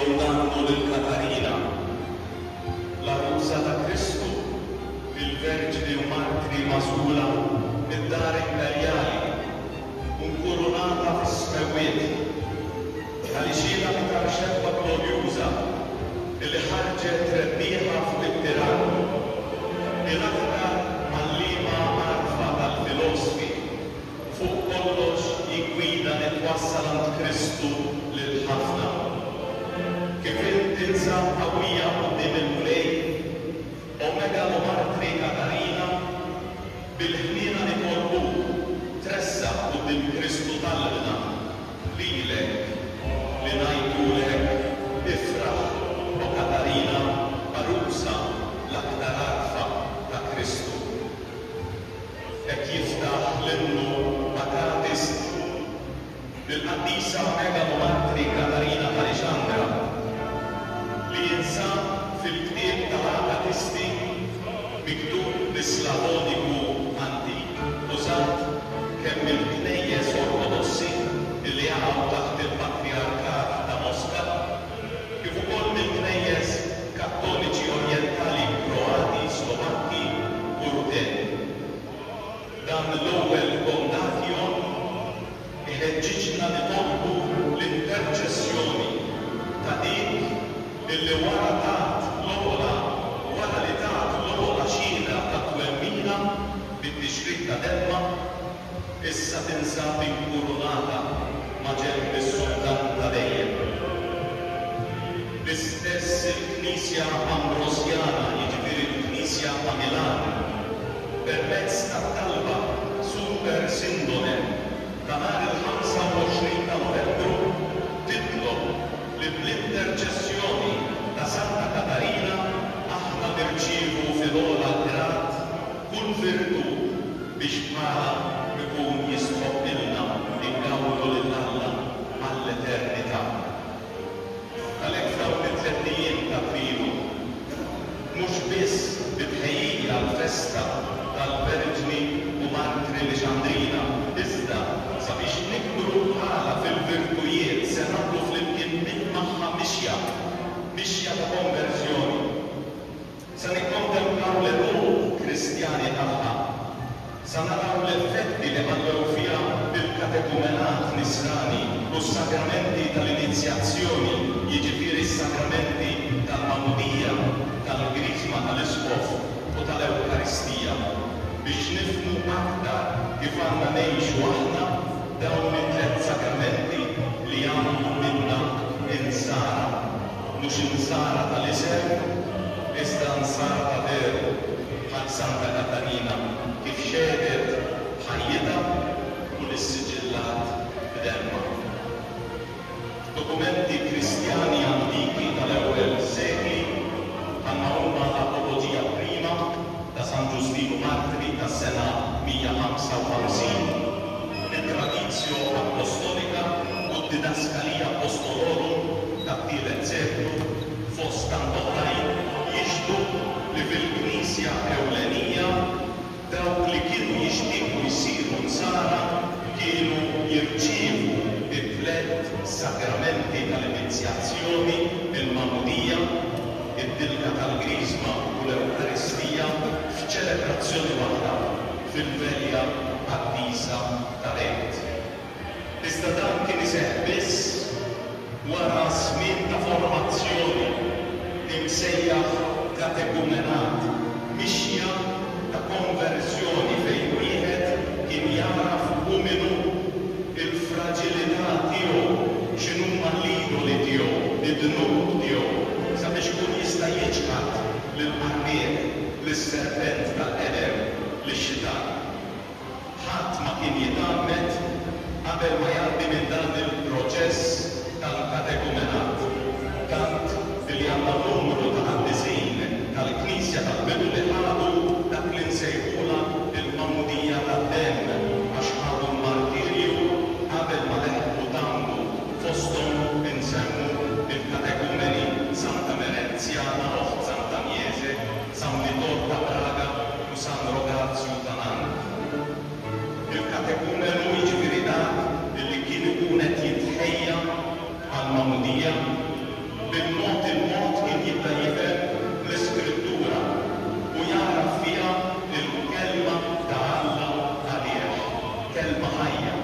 ricordando lil Catarina, la rusa ta' Cristu, il-Verġini u Martri Masula, id-dar imperjali, unkurunata fis-smewiet, għalixina iktar xebba glorjuża, illi ħarġet rebbieħa fuq it-tiran, il-aktar għallima marfa tal-filosofi, fuq kollox jigwida nitwassal għand Kristu lil ħafna. Kif tinsa qawwija qudiem il-mulej, Omega u Martri Katarina, bil-ħnina nikolbu tressa qudiem Kristu talbna lilek li ngħidulek ifraħ u Katarina Arusa l-aktar arfa ta' Kristu. Hekk jiftaħ l-innu Akatist bil-qaddisa Omega u Martri Katarina Alexandra li jinsab fil-ktieb ta' Akatisti miktub bis-Slavoniku antik użat kemm il-knejjes Ortodossi illi jaqgħu taħt il-Patriarkat ta' Mosca kif ukoll mill-knejjes Kattoliċi Orjentali Kroati, Slovakki u Ruteni. Dan l-ewwel Kondakjon iħeġġiġna nitolbu l-interċessjoni ta' dik illi wara li tat l-ogħla xhieda ta' twemmina bit-tixrid ta' demma, issa tinsab inkurunata ma' ġenb is-Sultan ta' dejjem. L-istess il-Knisja Ambrosjana, jiġifieri l-Knisja ta' Milan, permezz tat-talba Super Sindone ta' nhar il-25 ta' Novembru titlob li bl-interċessjoni ta' Santa Katarina aħna nirċievu fil-ogħla grat kull virtu biex bħala ikun jistħoqqilna ingawdu lil Alla għall-eternità. Għalhekk f'dawn it-tlettijiem ta' Aprilu mhux biss bitħejjija l-festa tal-Verġni u Martri Alexandrina, iżda sabiex nikbru bħala fil-virtujiet se nagħmlu flimkien min magħha mixja ta' konverżjoni. Se nikkontemplaw l-eruq Kristjani tagħha. Se naraw l-effetti li ħallew fiha bil-katekumenat nisrani u s-sakramenti tal-inizjazzjoni, jiġifieri s-sakramenti tal-Magħmudija, tal-Grisma tal-Isqof u tal-Ewkaristija biex nifhmu aktar kif għandna ngħixu aħna dawn it-tliet sakramenti li għamlu minna insara. Mhux insara tal-isem, iżda insara ta' veru bħal Santa Katarina kif xedet ħajjitha u l-siġillat b'demma. Dokumenti Kristjani antiki tal-ewwel sekli għandna huma l-Apoloġija Prima ta' San Ġustinu Martri tas-sena 155, it-Tradizzjo Apostolika u d-Didaskalija Apostolorum tat-tielet seklu fost tant oħrajn jixhdu li fil-Knisja Ewlenija dawk li kienu jixtiequ jsiru nsara kienu jirċievu it-tliet sakramenti tal-inizjazzjoni, il-Magħmudija, id-Dilka tal-Grisma u l-Ewkaristija f'ċelebrazzjoni waħda fil-Velja Qaddisa tal-Ent. Iżda dan kien iseħħ biss wara żmien ta' formazzjoni imsejjaħ katekumenat, mixja ta' konverżjoni fejn wieħed kien jaraf hu minhu il-fraġilità tiegħu, x'inhuma l-idoli tiegħu, id-dnub tiegħu, sabiex ikun jista' jiġħad lill-qarniet, lis-serpent tal-qedem, lix-xitan. Ħadd ma kien jitgħammet qabel ma jgħaddi minn dan il-proċess tal-katekumenat. Tant li għandna numru ta' qaddisin tal-Knisja tal-bidu li ħadu dak li nsejħula il-Magħmudija tad-Demm għax ħadu l-martirju qabel ma leħqu tagħmlu fosthom insemmu il-katekumeni Santa Merenziana, Santa Miese, San Vitor ta' Praga u San Rogazio ta' Nantes. Il-katekumenu jiġifieri dak illi kien ikun qed jitħejja għall-Magħmudija bil-mod il-mod kien jibda jifhem l-Iskrittura u jaraf fiha il-kelma ta' Alla għalih. Kelma ħajja,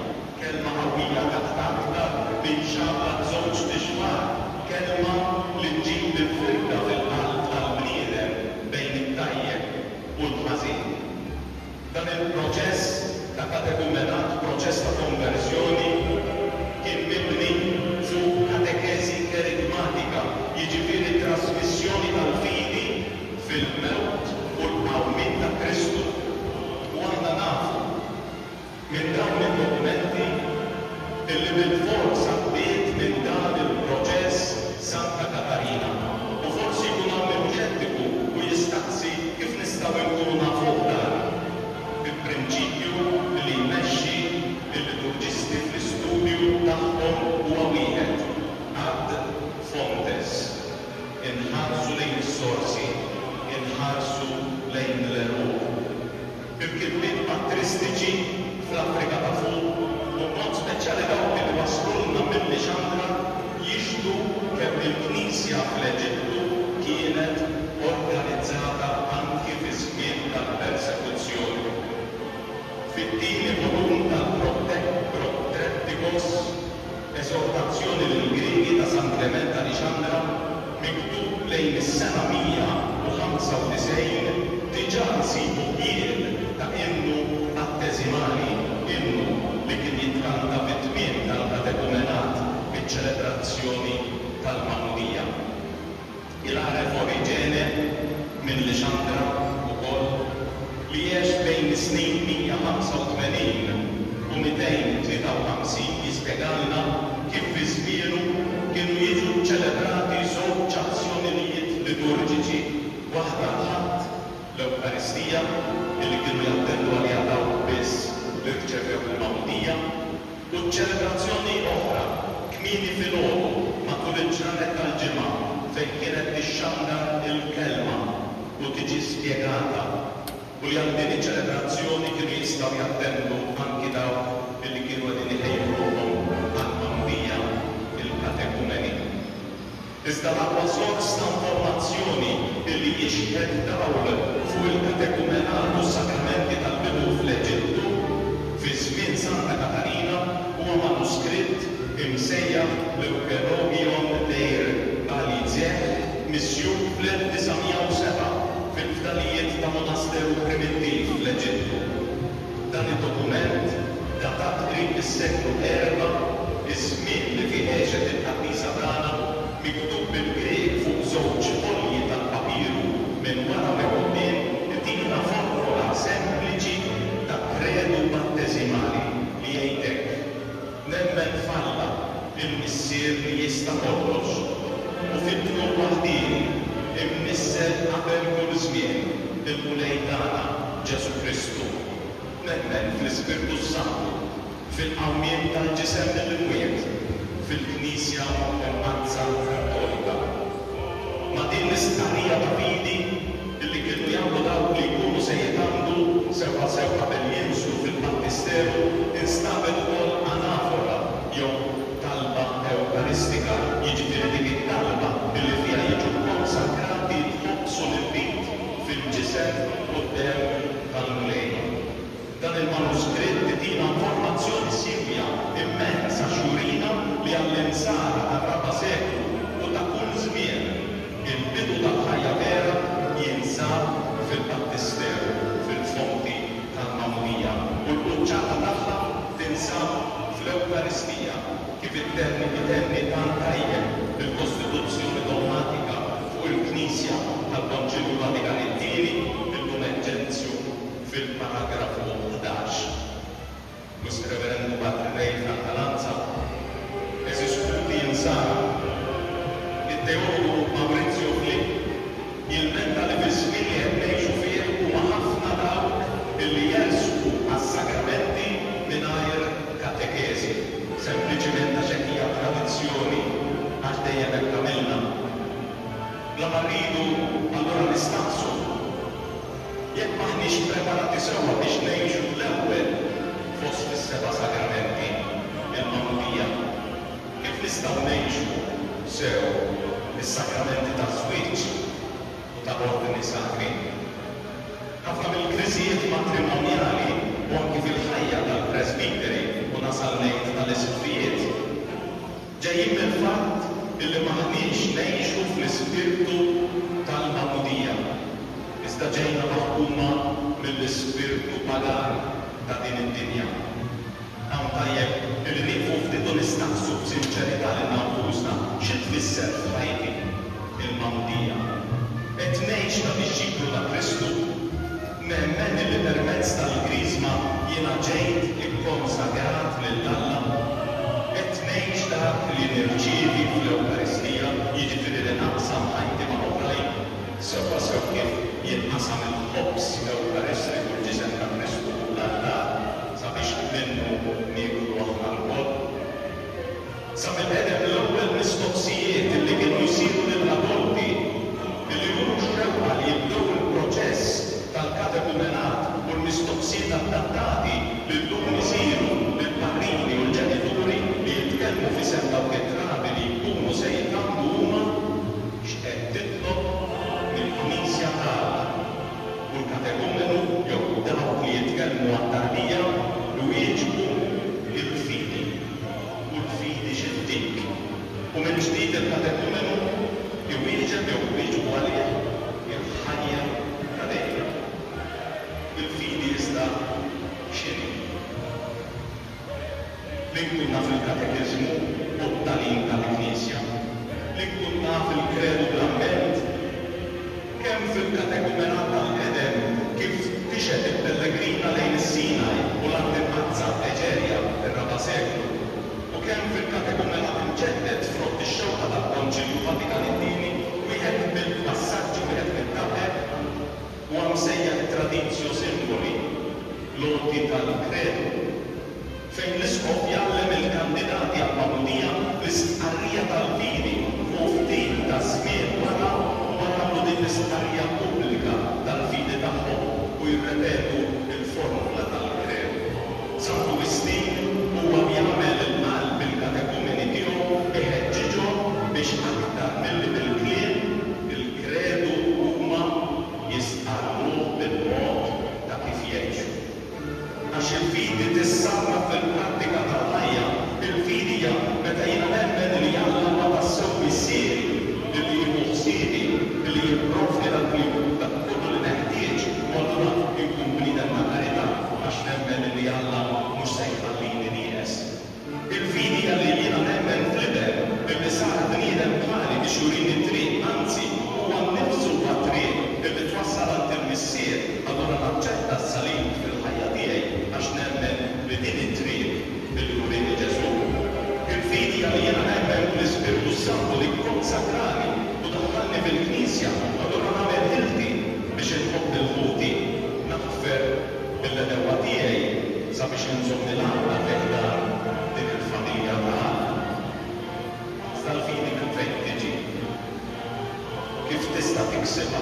kelma qawwija taħt aktar minn xabla żewġ tixmar, kelma li tġib il-firda fil-qalb tal-bniedem bejn it-tajjeb u l-ħażin. Dan il-proċess ta' katekumenat, proċess ta' konversjoni, kien mibni fuq katekesi kerigmatika, jiġifieri trasmissjoni tal-fidi fil-mewt u l-qawmien ta' Kristu. U aħna nafu minn dawn id-dokumenti illi bil-fors għaddiet minn dan il-proċess Santa Katarina. U forsi jkun hawn min xettiku u jistaqsi kif nistgħu nkunu nafu dan. Il-prinċipju li jmexxi il-liturġisti fl-istudju tagħhom huwa wieħed: ad fontes. Inħarsu lejn is-sorsi, inħarsu lejn l-eruq. Il-kilmiet patristiċi fl-Afrika ta' fuq u b'mod speċjali dawk li waslulna mill-Lixandra jixhdu kemm il-Knisja fl-Eġittu kienet organizzata anki fi żmien tal-persekuzzjoni. Fit-tieni volum tal-Protreptikos, eżortazzjoni lill-Griegi ta' San Klement ta' Lixandra, miktub lejn is-sena 195 diġà nsibu jien ta' innu batteżimali, innu li kien jitkanta fit-tmiem tal-katekumenat biċ-ċelebrazzjoni tal-Mawlidija. Il-għaref Oriġene minn Lixandra ukoll li jgħix bejn is-snin 185 u 253 jispjegalna kif fi żmienu kienu jiġu ċċelebrati żewġ azzjonijiet liturġiċi, waħda l-ħadd l-Ewkaristija li kienu jattendu għaliha dawk biss li rċevew il-Mawlidija, u ċċelebrazzjoni oħra kmieni filgħodu matul il-ġranet tal-ġimgħa fejn kienet tixxandar il-kelma u tiġi spjegata. U li għal din iċ-ċelebrazzjoni kienu jistgħu jattendu anki dawk li kienu qegħdin iħejjuhom għall-Mawlidija il-katekumeni. Iżda l-aqwa sors ta' informazzjoni li jixħed dawl fuq il-katekumenat u s-sakramenti tal-bidu fl-Eġittu fi żmien Santa Katarina huwa manuskritt imsejjaħ l-Eukerogion Deir Balizieħ missjun fl-1907 fil-fdalijiet ta' monasteru primittiv fl-Eġittu. Dan id-dokument datat qrib is-seklu erba' iż-żmien li fih għexet il-Ħaddisa tagħna miktub bil-Grieg fuq żewġ folji tal-papiru minn wara u quddiem tina formola sempliċi ta' kredu batteżimali li jgħidlek nemmen f'Alla il-missier li jista' kollox u fit-tnur waħdini imnisser qabel kull żmien il-Mulej tagħna Ġesu Kristu. Nemmen fl-Ispirtu Santu, fil-qawmien tal-ġisem mill-imwiet, fil-Knisja Ortodosса Kattolika. Ma' din l-istqarrija ta' fidi illi kienu jagħmlu dawk li jkunu se jitgħamdu sewwa qabel jinslu fil-Battisteru instabet ukoll anafora jew talba Ewkaristika, jiġifieri dik it-talba illi fiha jiġu konsakrati tħobbsu l-bit fil-ġisem quddiem tal-Mulej. Dan il-manuskritt tina informazzjoni sirja immensa xurina li għall-insara tar-raba' seklu u ta' kull żmien il-bidu tal-ħajja vera jinsab fil-Battisteru, fil-fonti tal-Mawlidija u l-quċċata tagħha tinsab fl-Ewkaristija kif it-terni tan tajjeb il-Kostituzzjoni dogmatika fuq il-Knisja tal-Konċilju Vatikan it-Tieni il-Kumenġenzju fil-paragrafu 11. Mr. Reverendu Padre Rei Frantalanza, eżis kulti jinsara, il-teologu Maurizio Flick jilmenta li fil-żmien li qed ngħixu fih huma ħafna dawk illi jersqu għas-sakramenti mingħajr katekesi, sempliċiment għax hekk hija tradizzjoni għax dejjem hekk għamilna. La ma rridu allura nistaqsu jekk maħniex preparati sewwa biex ngħixu l-ewwel fost is-seba' sakramenti il-Mawlidija, kif nistgħu ngħixu sew fis-sakramenti taż-żwieġ u tal-ordini sakri. Ħafna mill-kriżijiet matrimonjali u anki fil-ħajja tal-presbiteri u nasal ngħid tal-isfijiet ġejjin mill-fatt illi maħniex ngħixu fl-ispirtu tal-magħmudija. Iżda ġejna maħkuma mill-ispirtu pagan ta' din id-dinja. Hawn tajjeb illi nieqfu ftit u nistaqsu b'sinċerità lil nafusna xi tfisser f'ħajti il-magħmudija. Qed ngħix ta' disċiplu ta' Kristu, nemmen li permezz tal-Krisma jiena ġejt ikkonsagrat lil Alla. Qed ngħix dak li nirċievi fl-Ewkaristija jiġifieri li naqsam ħajti ma' oħrajn sewa kif jinqasam il-ħobbs Ewkaristiku l-ġisem ta' Kristu l-altar sabiex minnu nieklu aħna l-kol. Sa mill-qedem l-ewwel mistoqsijiet li kienu jsiru lill-adulti li jkunu xewqa li jibdew il-proċess tal-katekumenat u l-mistoqsijiet adattati li llum isiru lill-parrini u l-ġenituri li jitkellmu f'isem dawk it-trabi li jkunu se jitgħamlu huma x'qed titlob mill-Knisja tagħna. U l-katekumenu jew dawk li jitkellmu għat-tarbija jwieġbu il-fidi u l-fidi x'intik. U minn ġdid il-katekumenu jwieġeb jew jwieġbu għalih il-ħajja ta' dejjem. Il-fidi iżda x'inhi? Li nkun naf il-katekiżmu u t-tagħlim tal-Knisja, li nkun naf il-kredu bl-amment, kemm fil-katekumenat tal-Eden kif tixed il-pellegrina lejn is-Sinaj u l-Antimazza Eġerja ir-raba' seklu, u kemm fil-katekumenat imġedded frott ix-xewqa tal-Konċilju Vatikani wieħed mill-passaġġi wieħed mit-tabeb u msejjaħ tradizzjo simboli l-orti tal-kredu fejn l-iskof jgħallem il-kandidati għal-magħmudija l-istqarrija tal-fidi u ftit ta' żmien wara jagħmlu din l-istqarrija pubblika tal-fidi tagħhom u jirrepetu l-formula tal-kredu. Santu Wistin huwa jagħmel il-qalb il-katekumeni tiegħu iħeġġiġhom biex aktar milli bil-kliem il-kredu huma jistqarruh bil-mod ta' kif jgħixu. Għax il-fidi tissarraf fil-prattika tal-ħajja, il-fidi hija meta jiena nemmen li Alla ma tassew bissieri li jieħu ħsiedi li jipprovdi dak kollu li neħtieġ u allura nkun bniedem ta' karità għax nemmen li Alla mhux se jħallini nieqes. Il-fidi hija li jiena nemmen fl-iber li sar bniedem bħali biex jurini triq, anzi huwa nnifsu huwa triq li twassal għand il-missier, allura naċċetta s-salim fil-ħajja tiegħi għax nemmen li din it-triq li jurini Ġesu. Il-fidi hija li jiena nemmen l-Ispirtu Santu li konsakrani u daħħalni fil-Knisja, allura nagħmel ħilti biex inħobb il-ħuti naħfer bil-edewa tiegħi sabiex inżomm il-għaqda f'eħdar din il-familja ta' Alla. L-fidi minn fejn tiġi. Kif tista' tiksibha?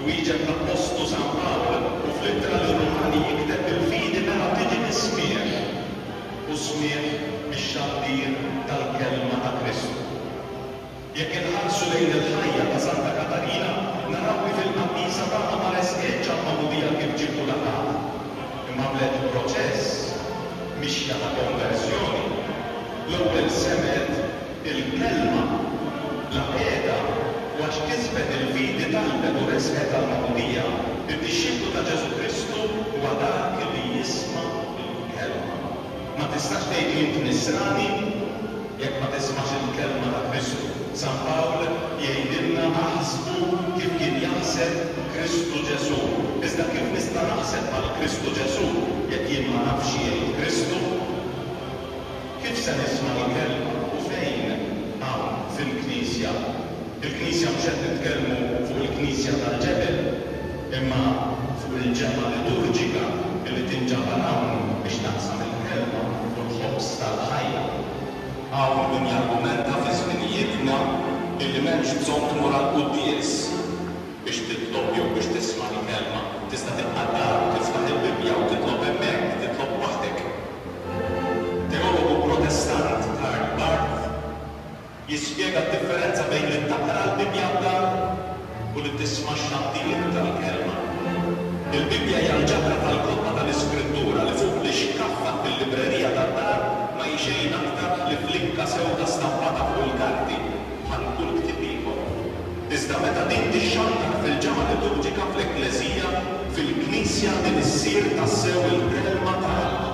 Wieġeb l-Apostlu San Pawl u fl-ittra lir-Rumani jikteb il-fidi mela tiġi nismieħ u smieħ bix-xandir tal-kelma ta' Kristu. Jekk inħarsu lejn il-ħajja ta' Santa Katarina, naraw kif il-qabbisa tagħha ma resqitx għall-magħmudija kif ġiebu laqgħat. Imma blet il-proċess mixja ta' konversjoni. L-ewwel semet il-kelma la qiegħda u għax kisbet il-fidi talbet u resqet għall-magħmudija, id-dixxiplu ta' Ġesu Kristu huwa dak li jisma' il-kelma. Ma tistax tgħid li int nisrani jekk ma tismax il-kelma ta' Kristu. San Pawl jgħidilna naħsbu kif kien jaħseb Kristu Ġesu. Iżda kif nista' naħseb bħal Kristu Ġesu jekk jien ma nafx jgħid Kristu? Kif se nisma' l-kelma u fejn hawn fil-Knisja? Il-Knisja mhux qed nitkellmu fuq il-Knisja tal-ġebel, imma fuq il-ġemma liturġika li tinġabar hawn biex taqsam il-kelma u l-ħobbs tal-ħajja. Hawn min jargumenta fi żminijietna illi m'hemmx bżonn tmur għall-qudies biex titlob jew biex tisma' l-kelma. Tista' tibqa' dar, tiftaħ il-Bibja u titlob hemmhekk, titlob waħdek. Teologu Protestant Karl Barth jispjega d-differenza bejn li taqra l-Bibja d-dar u li tisma' x-xandir tal-kelma. Il-Bibja hija l-ġabra tal-kodba tal-Iskrittura li fuq li xkaffa fil-librerija tad-dar ma jxejn aktar li flikka sewda stampata fuq il-karti bħal kull ktieb ieħor. Iżda meta din tixxandar fil-ġamgħa liturġika fl-Ekklesija fil-Knisja din issir tassew il-kelma tal-Alla.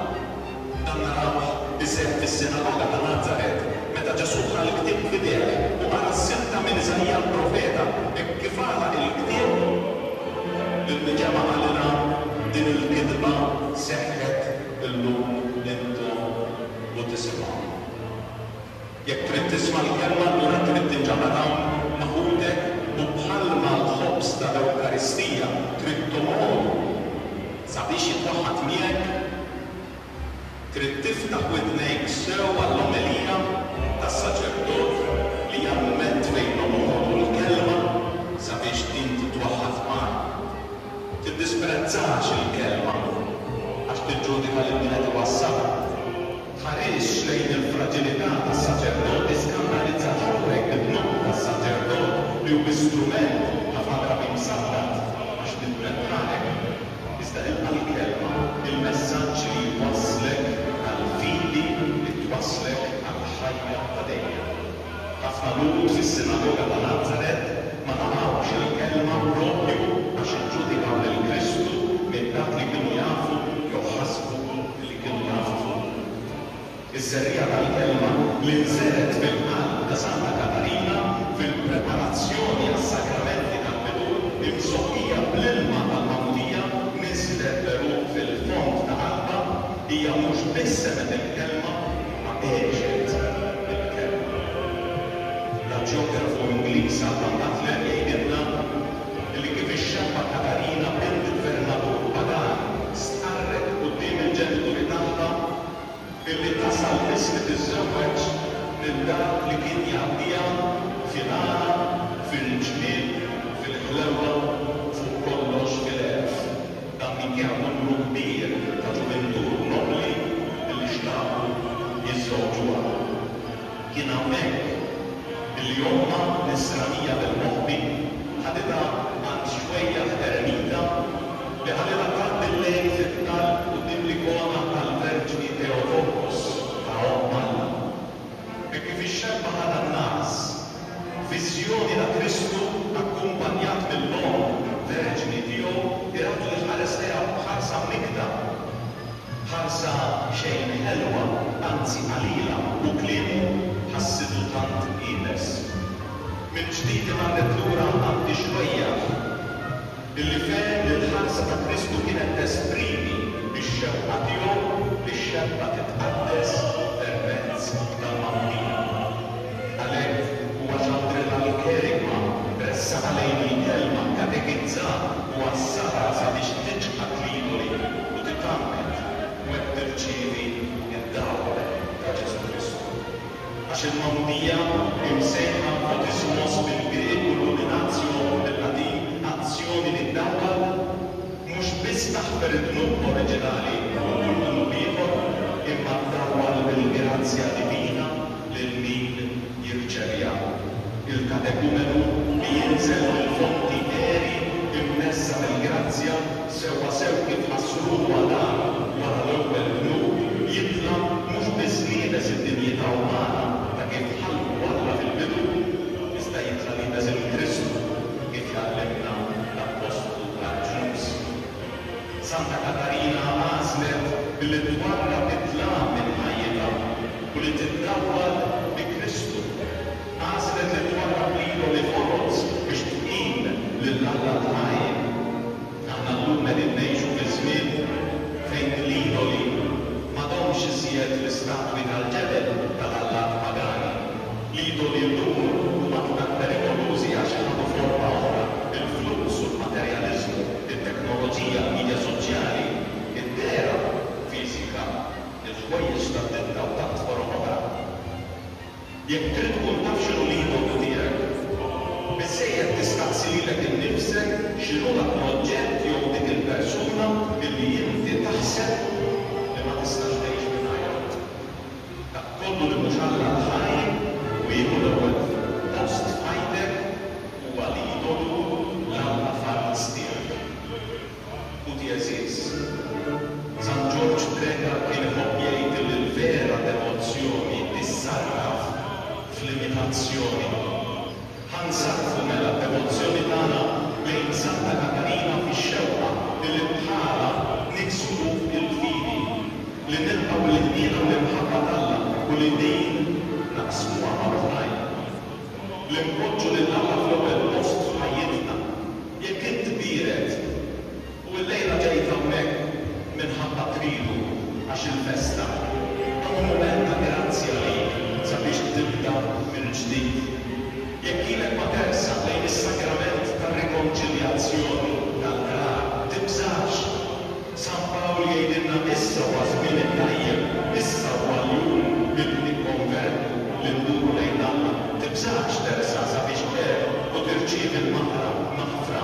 Dan narawh iseħħ fis-sinagoga ta' Nazaret meta Ġesu ħa l-ktieb f'idejh u ara s-setta minn Iżajja l-profeta hekk kif ara l-ktieb il-ġamgħa għalina din il-kitba seħħet illum intom u tisimgħu. Jekk trid tisma' l-kelma allura trid tinġabar hawn maħudek u bħalma l-ħobs tal-Ewkaristija trid tomol sabiex jitwaħħad miegħek trid tiftaħ widnejk sew għall-omelija tas-saċerdot li hija mument fejn nomodu l-kelma sabiex din titwaħħad magħha. Tiddisprezzax il-kelma għax tiġġudika li min qed iwassagħha. Tħares lejn il-fraġilità tas-saċerdot iskandalizza ħawrek id-dnub tas-saċerdot li hu istrument ħafna drabi msabbat għax titbretħalek. Iżda il-kelma, il-messaġġ li jwasslek għall-fidi li twasslek għall-ħajja ta' dejjem. Ħafna lud fis-sinagoga ta' Nazaret ma nagħmlux il-kelma proprju għax iġġudikaw lil Kristu minn dak li kienu jafu jew ħasbu li kienu jafu. Iż-żerrija tal-kelma li nżeret fil-qalb ta' Santa Katarina fil-preparazzjoni għas-sakramenti tal-bidu imsoqqija bl-ilma tal-Magħmudija niżlet veru fil-fond ta' qalba hija mhux biss semet il-kelma ma għexet il-kelma. L-ġeografu Ingliż Alban Butler jgħidilna li kif ix-xabba Katarina bint il-gvernatur Pagan stqarret quddiem il-ġenituri tagħha illi tasal biss li tiżżewweġ lil dak li kien jgħaddiha fil-għala, fil-ġlied, fil-ħlewwa, fuq kollox fil-erf. Dan min kien numru kbir ta' ġuventur nobli illi xtaqu jiżżewġuha. Kien hawnhekk illi omma nisranija bil-moħbi ħaditha għand xwejja eremita li ħaditha tgħaddi l-lejl fit-talb quddiem l-ikona tal-Verġni Theotokos ta' Omma. E kif ix-xebba ħada n-nas viżjoni ta' Kristu akkumpanjat mill-Om Verġni tiegħu irat li ħares leha b'ħarsa mikta. Ħarsa xejn ħelwa, anzi qalila u kliemu ħassitu tant qiebes. Minn ġdid imarret lura għandi xwejja illi fejn il-ħarsa ta' Kristu kienet tesprimi x-xewqa tiegħu li x-xebba titqaddes permezz tal-Magħmudija. Għalhekk huwa ġandrilha l-kerigma pressa għalejn il-kelma katekizzat u wassara sabiex tiġħad l-idoli u titgħammet u hekk tirċievi id-dawra ta' Ġesu Kristu. Għax il-Magħmudija imsejħa baptismos bil-Grieg u l-Luminatio bil-Latin azzjoni li ddawwal mhux biss taħfer id-dnub oriġinali u kull dnub ieħor imma ddawwal bil-grazzja divina lil min jirċevija. Il-katekumenu li jinżel mill-fonti eri immessa mill-grazzja sewwa sew kif ħassruha dan wara l-ewwel dnub jitla mhux biss liebes id-dinjità umana ta' kif ħalqu Alla fil-bidu iżda jitla liebes il-Kristu kif jgħallimna l-Apostolu tal-Ġnus. Santa Katarina għażlet billi twarra titlam minn ħajjitha u li tiddawwal bi Kristu. Għażlet li twarra lilu li forroz biex tqim lill-Alla l-ħaj. Aħna llum qegħdin ngħixu fi żmien fejn l-idoli m'għadhomx iżjed l-istatwi tal-ġebel tal-Allat pagani. L-idoli llum huma aktar perikolużi għax ħadu forma oħra, il-flus u l-materjaliżmu, it-teknoloġija, l-midja soċjali, id-dera fiżika, il-ħwejjeġ tad-dinta u taħt forom oħra. Jekk trid tkun taf x'inhu l-idolu tiegħek, biżżejjed tistaqsi lilek innifsek x'inhu dak l-oġġett jew dik il-persuna illi inti taħseb li ma tistax tgħix mingħajrha. Dak kollu li mhux Alla l-ħaj u bieħu l-ewwel post f'ħajtek huwa l-idolu l-Alla Faris tiegħek. U Eżis, San George Trega kien iħobb jgħid li l-vera devozzjoni tissarraf fl-imitazzjoni. Ħansarfu mela d-devozzjoni tagħna lejn Santa Katarina fix-xewqa li bħala niksru il-fidi, li nilqgħu l-ħniena u l-imħabba tagħha u li din naqsmuha mal-oħrajn. Li npoġġu lil Alla fl-ewwel post f'ħajjitna. Jekk int biret u l-lejla ġejt hawnhekk minħabba tridu għax il-festa, huwa mument ta' grazzja għalik sabiex tibda mill-ġdid. Jekk ilek ma tersaq lejn is-sakrament tar-rikonċiljazzjoni tal-krar, tibżax. San Pawl jgħidilna issa huwa żmien it-tajjeb, issa huwa l-jum li nikkonvertu li nduru lejn Alla. Tibżax tersaq sabiex u tirċievi l-maħfra.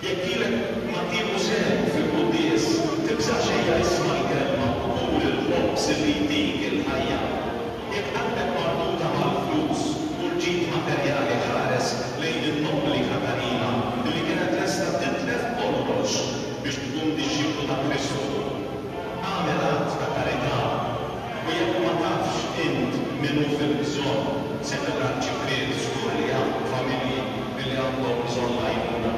Jekk ilek ma tieħu sehem fil-quddies, tibżax ejja isma' l-kelma u qul il-ħobbs li jdik il-ħajja. Jekk għandek marbuta mal-flus u l-ġid materjali ħares lejn in-nobbli Katarina li kienet lesta titlef kollox biex tkun dixxiplu ta' Kristu. Għamel att ta' karità u jekk ma tafx int minnu fil-bżonn se tirranġi fried żgur li hemm familji li għandhom bżonn għajnuna.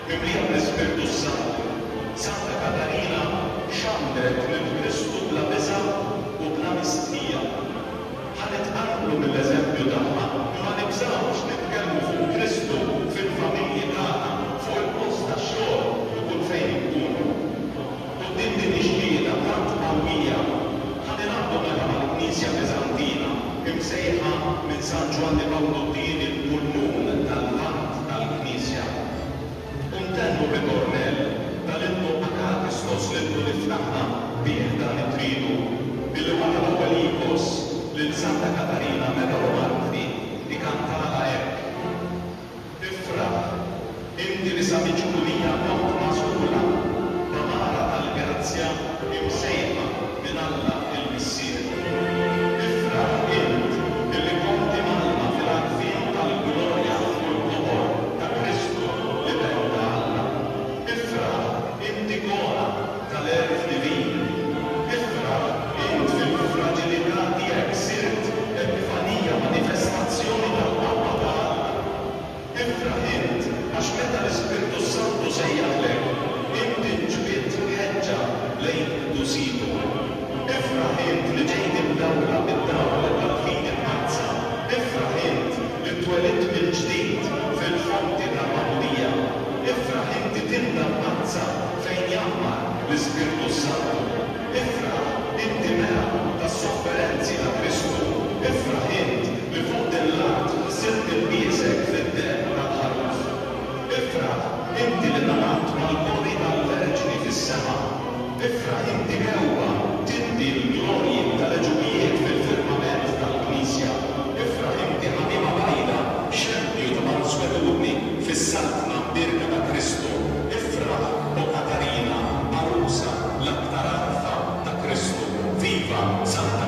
Mimlija bl-Ispirtu Santu, Santa Katarina xamret mill-Kristu bla biża' u bla mistħija. Ħanitqarrbu mill-eżempju tagħha u ma nibżgħux nitkellmu fuq Kristu fil-familji tagħna, fuq il-post tax-xogħol u kull fejn ikunu. U din ix-xhieda tant qawwija ħanilagħbu magħha mal-Knisja Biżantina imsejħa minn San Ġwanni Pawlu Tieni il-Mullun tal-Vant tal-Knisja. Untennu ritornell tal-innu Akatistos l-innu li ftaħna bih dan it-tridu billi wara l-ewwel ikos lil Santa Katarina meta martri li kantala hekk. Ifraħ, inti li sa miġhulija kont magħżula b'amara tal-grazzja imsejħa minn Alla il-Missier. Ifraħ int illi konti malma fil-għarfien tal-glorja u l-kbor ta' Kristu li benda Alla. Ifraħ inti gora tal-erf divin. Ifraħ int fil-fragilità tiegħek sirt epifanija manifestazzjoni tal-qawwa ta' Alla. Ifraħ int għax meta l-Ispirtu Santu sejjaħlek, inti ġbiet ħeġġa lejn qudusitu. Ifraħ int li ġejt imdawla bid-dawla tal-fin il-mazza. Ifraħ int li twelidt mill-ġdid fil-fonti tal-Mawlija. Ifraħ inti tinda mazza fejn jammar l-Ispirtu Santu. Ifraħ inti mera tas-sofferenzi ta' Kristu. Ifraħ int li fuq din l-art sirt il-biesek fid-demm tal-ħaruf. Ifraħ inti li nagħat mal-qori tal-Verġni fis-sema. Ifraħ inti ewwa tindi l-glorji tal-ġubijiet fil-firmament tal-Knisja. Ifraħ inti ħadima bajda xempju ta' Marsweduni fis-saltna birka ta' Kristu. Ifraħ u Katarina, Arusa, l-aktar arfa ta' Kristu. Viva Santa